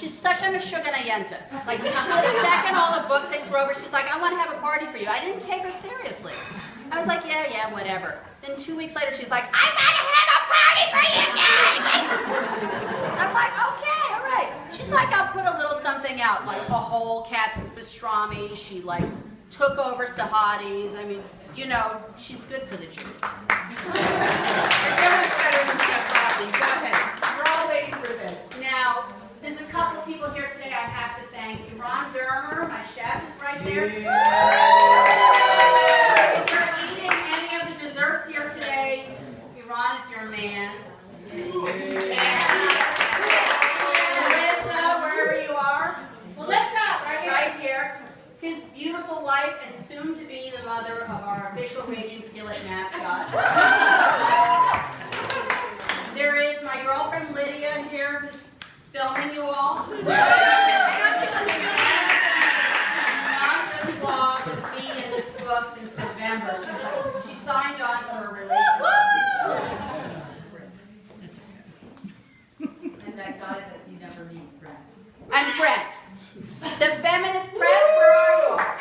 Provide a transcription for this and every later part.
she's such a Meshuggah. Like the second all the book things were over, she's like, I want to have a party for you. I didn't take her seriously. I was like, yeah, whatever. Then 2 weeks later, she's like, I want to have a party for you guys. I'm like, okay, all right. She's like, I'll put a little something out, like a whole katz's pastrami. She like took over Sahadi's. I mean, you know, she's good for the Jews. And no one's better than Chef Rossi. Go ahead. We're all waiting for this. Now, there's a couple of people here today I have to thank. Ron Zermer, my chef, is right there. If you're eating any of the desserts here today, Ron is your man. Melissa, wherever you are. Melissa, right here. His beautiful wife and soon to be the mother of our official Raging Skillet mascot. There is my girlfriend Lydia here who's filming you all. Nasha's blog will be in this book since November. She signed on for a relationship. And that guy that you never meet, Brent. And Brent. The feminist press, where are you all? Yeah.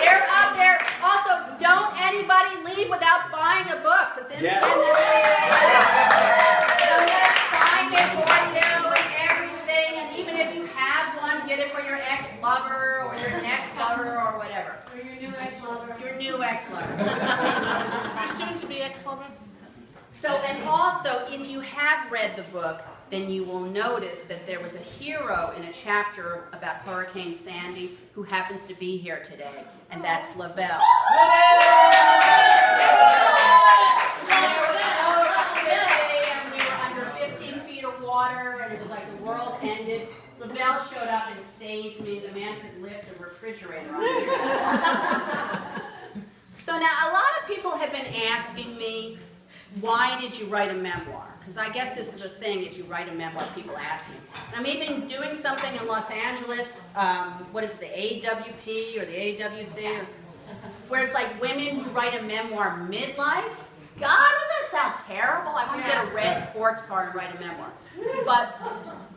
They're up there. Also, don't anybody leave without buying a book. Because in the end, I'm going to sign it for you and everything. And even if you have one, get it for your ex-lover or your next lover or whatever. Or your new ex-lover. Your new ex-lover. Your soon-to-be ex-lover. So, and also, if you have read the book, then you will notice that there was a hero in a chapter about Hurricane Sandy who happens to be here today, and that's Lavelle. There was no electricity, and we were under 15 feet of water, and it was like the world ended. Lavelle showed up and saved me. The man could lift a refrigerator on his head. So now, a lot of people have been asking me, why did you write a memoir? Because I guess this is a thing, if you write a memoir, people ask me. And I'm even doing something in Los Angeles, what is it, the AWP or the AWC, where it's like women who write a memoir midlife. God, does that sound terrible? I want to get a red sports car and write a memoir. But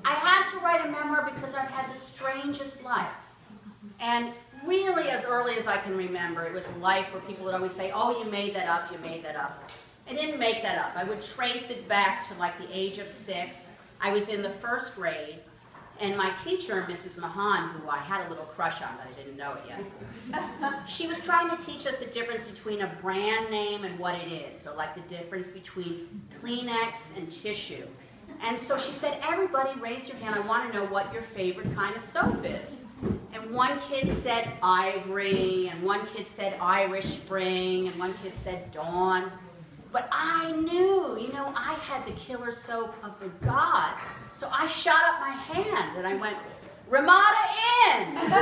I had to write a memoir because I've had the strangest life. And really, as early as I can remember, it was a life where people would always say, oh, you made that up, you made that up. I didn't make that up. I would trace it back to like the age of 6. I was in the 1st grade, and my teacher, Mrs. Mahan, who I had a little crush on, but I didn't know it yet, she was trying to teach us the difference between a brand name and what it is. So like the difference between Kleenex and tissue. And so she said, everybody raise your hand. I want to know what your favorite kind of soap is. And one kid said Ivory, and one kid said Irish Spring, and one kid said Dawn. But I knew, you know, I had the killer soap of the gods. So I shot up my hand and I went, Ramada in! And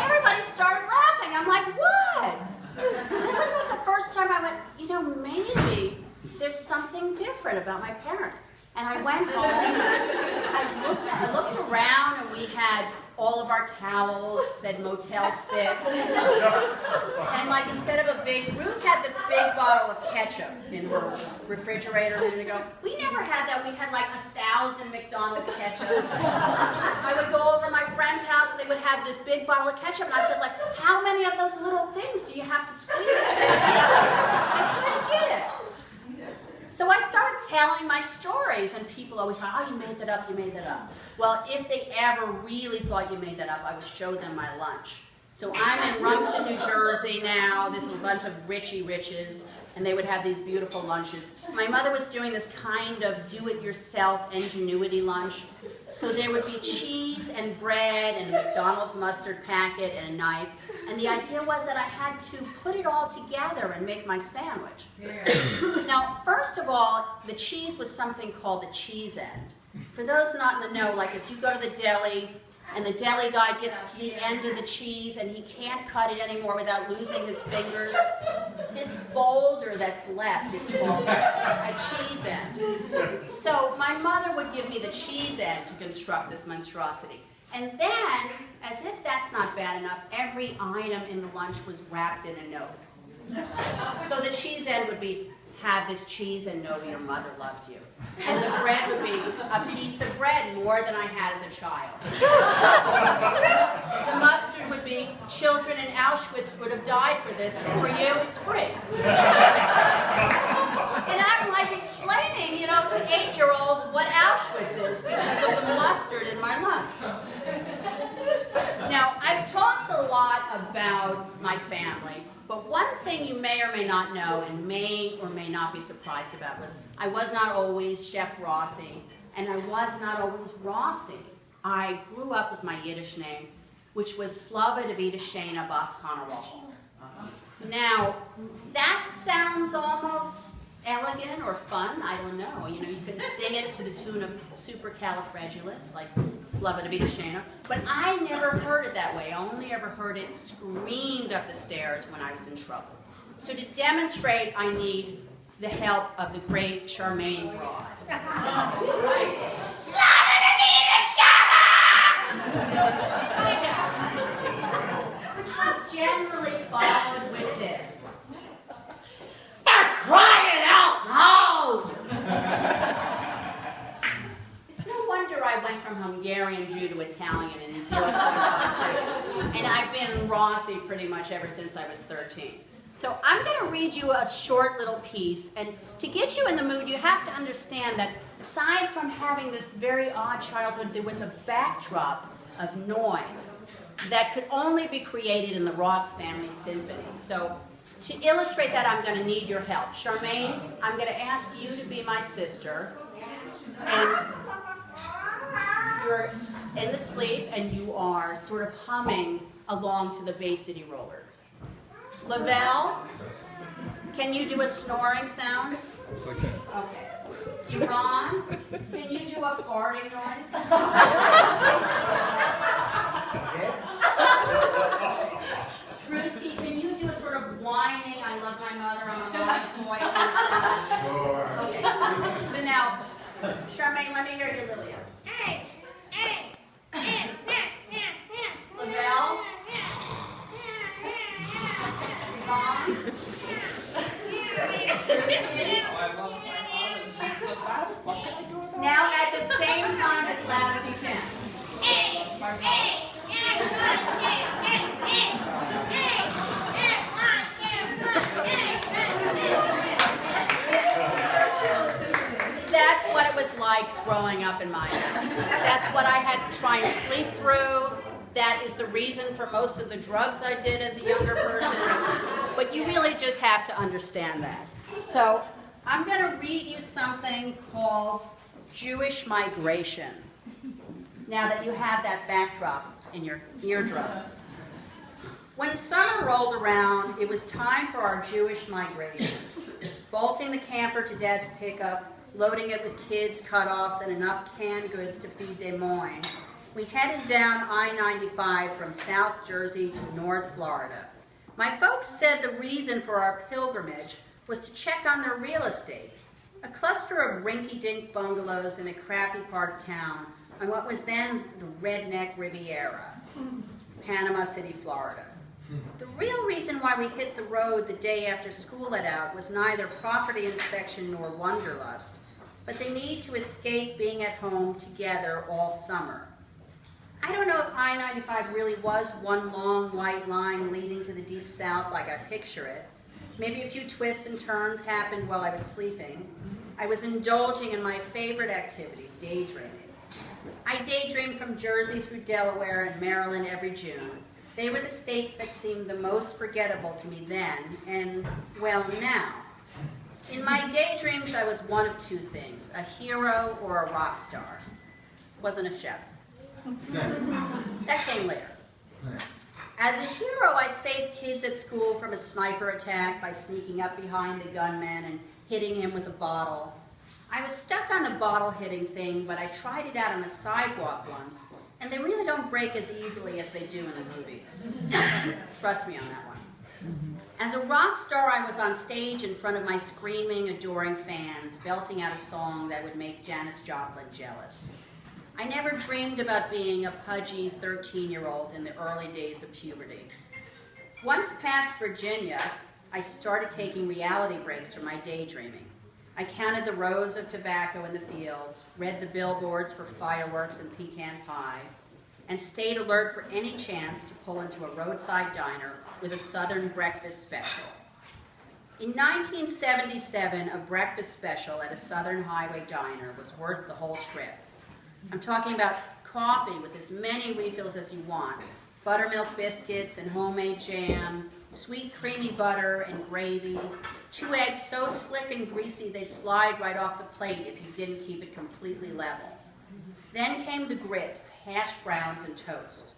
everybody started laughing. I'm like, what? And it was like the first time I went, you know, maybe there's something different about my parents. And I went home, I looked around, and we had all of our towels, said Motel 6. And like instead of a big, Ruth had this big bottle of ketchup in her refrigerator a minute ago. We never had that. We had like 1,000 McDonald's ketchups. I would go over to my friend's house, and they would have this big bottle of ketchup, and I said, like, how many of those little things do you have to squeeze? I couldn't get it. So I started telling my stories, and people always thought, oh, you made that up, you made that up. Well, if they ever really thought you made that up, I would show them my lunch. So I'm in Rumson, New Jersey now. This is a bunch of Richie Riches, and they would have these beautiful lunches. My mother was doing this kind of do-it-yourself ingenuity lunch. So there would be cheese and bread and a McDonald's mustard packet and a knife. And the idea was that I had to put it all together and make my sandwich. Yeah. Now, first of all, the cheese was something called the cheese end. For those not in the know, like if you go to the deli, and the deli guy gets to the end of the cheese and he can't cut it anymore without losing his fingers, this boulder that's left is called a cheese end. So my mother would give me the cheese end to construct this monstrosity. And then, as if that's not bad enough, every item in the lunch was wrapped in a note. So the cheese end would be, have this cheese and know your mother loves you. And the bread would be a piece of bread more than I had as a child. The mustard would be children in Auschwitz would have died for this. For you, it's free. And I'm like explaining, to 8-year-olds what Auschwitz is because of the mustard in my lunch. Now, I've talked a lot about my family, but one thing you may or may not know and may or may not be surprised about was I was not always Chef Rossi, and I was not always Rossi. I grew up with my Yiddish name, which was Slava Davida Shana Bas Honorable. Now, that sounds almost elegant or fun, I don't know. You can sing it to the tune of Supercalifragilis, like Slava Davida Shana, but I never heard it that way. I only ever heard it screamed up the stairs when I was in trouble. So to demonstrate, I need the help of the great Charmaine Broad. Slava Davida Shana! Which was generally followed with this. Crying out loud! It's no wonder I went from Hungarian Jew to Italian in 0.5 seconds. And I've been Rossi pretty much ever since I was 13. So I'm going to read you a short little piece. And to get you in the mood, you have to understand that aside from having this very odd childhood, there was a backdrop of noise that could only be created in the Ross Family Symphony. So to illustrate that, I'm going to need your help. Charmaine, I'm going to ask you to be my sister. And you're in the sleep, and you are sort of humming along to the Bay City Rollers. Lavelle, can you do a snoring sound? Yes, I can. Okay. Iran, can you do a farting noise? Drewski, can you do a sort of whining, I love my mother, I'm a mama's boy? Sure. Okay. So now, Charmaine, let me hear your Lilios. Lavelle? Mom? Now at the same time as loud as you can. That's what it was like growing up in my house. That's what I had to try and sleep through. That is the reason for most of the drugs I did as a younger person. But you really just have to understand that. So I'm going to read you something called Jewish Migration. Now that you have that backdrop in your eardrums. When summer rolled around, it was time for our Jewish migration. Bolting the camper to Dad's pickup, loading it with kids, cutoffs, and enough canned goods to feed Des Moines, we headed down I-95 from South Jersey to North Florida. My folks said the reason for our pilgrimage was to check on their real estate, a cluster of rinky-dink bungalows in a crappy part of town on what was then the Redneck Riviera, Panama City, Florida. The real reason why we hit the road the day after school let out was neither property inspection nor wanderlust, but the need to escape being at home together all summer. I don't know if I-95 really was one long white line leading to the deep south like I picture it. Maybe a few twists and turns happened while I was sleeping. I was indulging in my favorite activity, daydreaming. I daydreamed from Jersey through Delaware and Maryland every June. They were the states that seemed the most forgettable to me then, and, well, now. In my daydreams, I was one of two things, a hero or a rock star. Wasn't a chef. That came later. As a hero, I saved kids at school from a sniper attack by sneaking up behind the gunman and hitting him with a bottle. I was stuck on the bottle hitting thing, but I tried it out on the sidewalk once, and they really don't break as easily as they do in the movies. Trust me on that one. As a rock star, I was on stage in front of my screaming, adoring fans, belting out a song that would make Janis Joplin jealous. I never dreamed about being a pudgy 13-year-old in the early days of puberty. Once past Virginia, I started taking reality breaks from my daydreaming. I counted the rows of tobacco in the fields, read the billboards for fireworks and pecan pie, and stayed alert for any chance to pull into a roadside diner with a Southern breakfast special. In 1977, a breakfast special at a Southern Highway diner was worth the whole trip. I'm talking about coffee with as many refills as you want, buttermilk biscuits and homemade jam, sweet creamy butter and gravy, 2 eggs so slick and greasy they'd slide right off the plate if you didn't keep it completely level. Then came the grits, hash browns, and toast.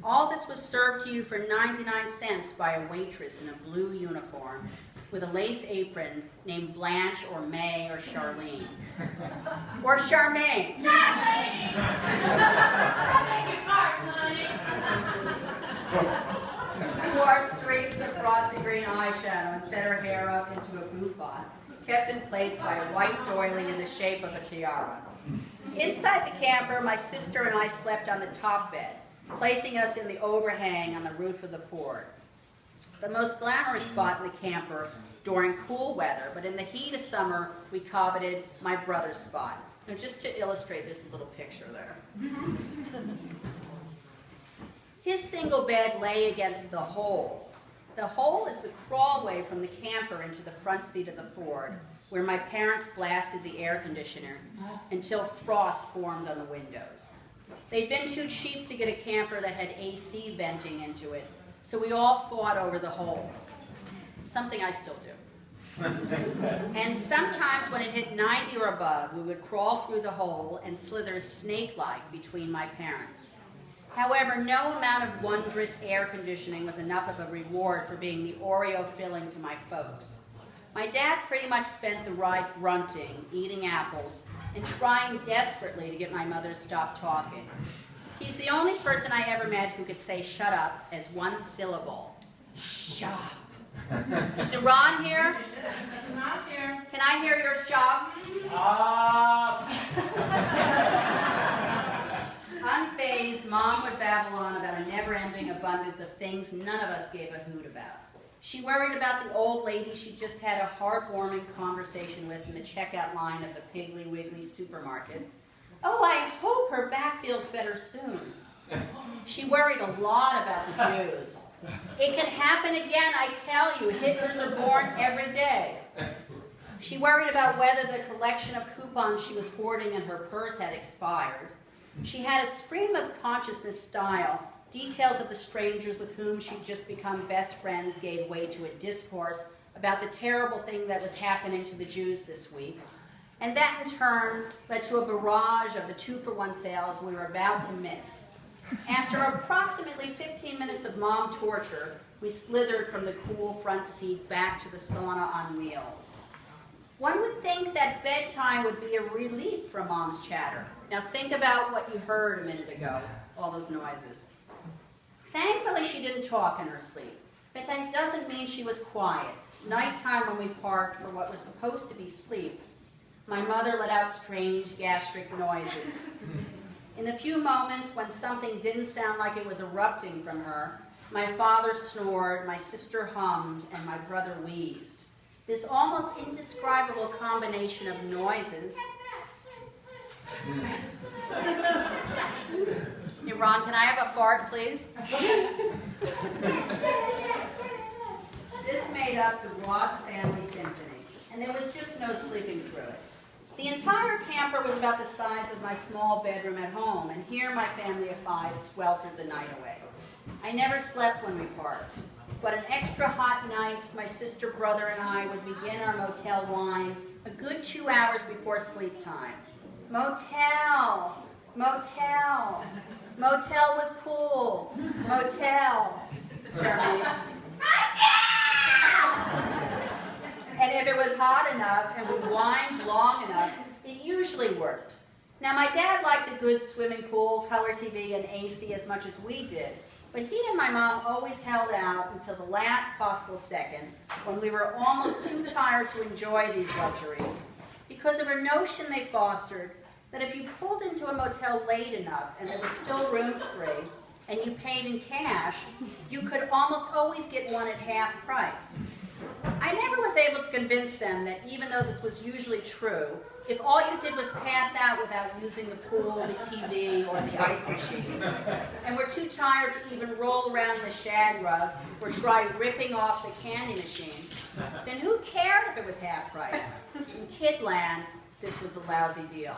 All this was served to you for 99 cents by a waitress in a blue uniform with a lace apron named Blanche or May or Charlene. Or Charmaine. Who wore streaks of frosty green eyeshadow and set her hair up into a bouffant, kept in place by a white doily in the shape of a tiara. Inside the camper, my sister and I slept on the top bed, placing us in the overhang on the roof of the Ford. The most glamorous spot in the camper during cool weather, but in the heat of summer, we coveted my brother's spot. Now, just to illustrate, there's a little picture there. His single bed lay against the hole. The hole is the crawlway from the camper into the front seat of the Ford, where my parents blasted the air conditioner until frost formed on the windows. They'd been too cheap to get a camper that had AC venting into it, so we all fought over the hole. Something I still do. And sometimes when it hit 90 or above, we would crawl through the hole and slither snake-like between my parents. However, no amount of wondrous air conditioning was enough of a reward for being the Oreo filling to my folks. My dad pretty much spent the ride grunting, eating apples, and trying desperately to get my mother to stop talking. He's the only person I ever met who could say shut up as one syllable. Shop. Is Ron here? Not here. Can I hear your shop? Unfazed, Mom would babble on about a never-ending abundance of things none of us gave a hoot about. She worried about the old lady she just had a heartwarming conversation with in the checkout line of the Piggly Wiggly supermarket. Oh, I hope her back feels better soon. She worried a lot about the Jews. It can happen again, I tell you. Hitlers are born every day. She worried about whether the collection of coupons she was hoarding in her purse had expired. She had a stream of consciousness style. Details of the strangers with whom she'd just become best friends gave way to a discourse about the terrible thing that was happening to the Jews this week. And that in turn led to a barrage of the 2-for-1 sales we were about to miss. After approximately 15 minutes of mom torture, we slithered from the cool front seat back to the sauna on wheels. One would think that bedtime would be a relief from Mom's chatter. Now think about what you heard a minute ago, all those noises. Thankfully, she didn't talk in her sleep, but that doesn't mean she was quiet. Nighttime when we parked for what was supposed to be sleep, my mother let out strange gastric noises. In the few moments when something didn't sound like it was erupting from her, my father snored, my sister hummed, and my brother wheezed. This almost indescribable combination of noises. Hey, Ron, can I have a fart, please? This made up the Ross family symphony, and there was just no sleeping through it. The entire camper was about the size of my small bedroom at home, and here my family of 5 sweltered the night away. I never slept when we parked, but on extra hot nights, my sister, brother, and I would begin our motel wine a good 2 hours before sleep time. Motel, motel, motel with pool, motel. Charmaine. And if it was hot enough and we whined long enough, it usually worked. Now, my dad liked a good swimming pool, color TV, and AC as much as we did, but he and my mom always held out until the last possible second when we were almost too tired to enjoy these luxuries, because of a notion they fostered that if you pulled into a motel late enough and there were still rooms free, and you paid in cash, you could almost always get one at half price. I never was able to convince them that even though this was usually true, if all you did was pass out without using the pool, the TV, or the ice machine, and were too tired to even roll around the shag rug or try ripping off the candy machine, then who cared if it was half price? In Kidland, this was a lousy deal.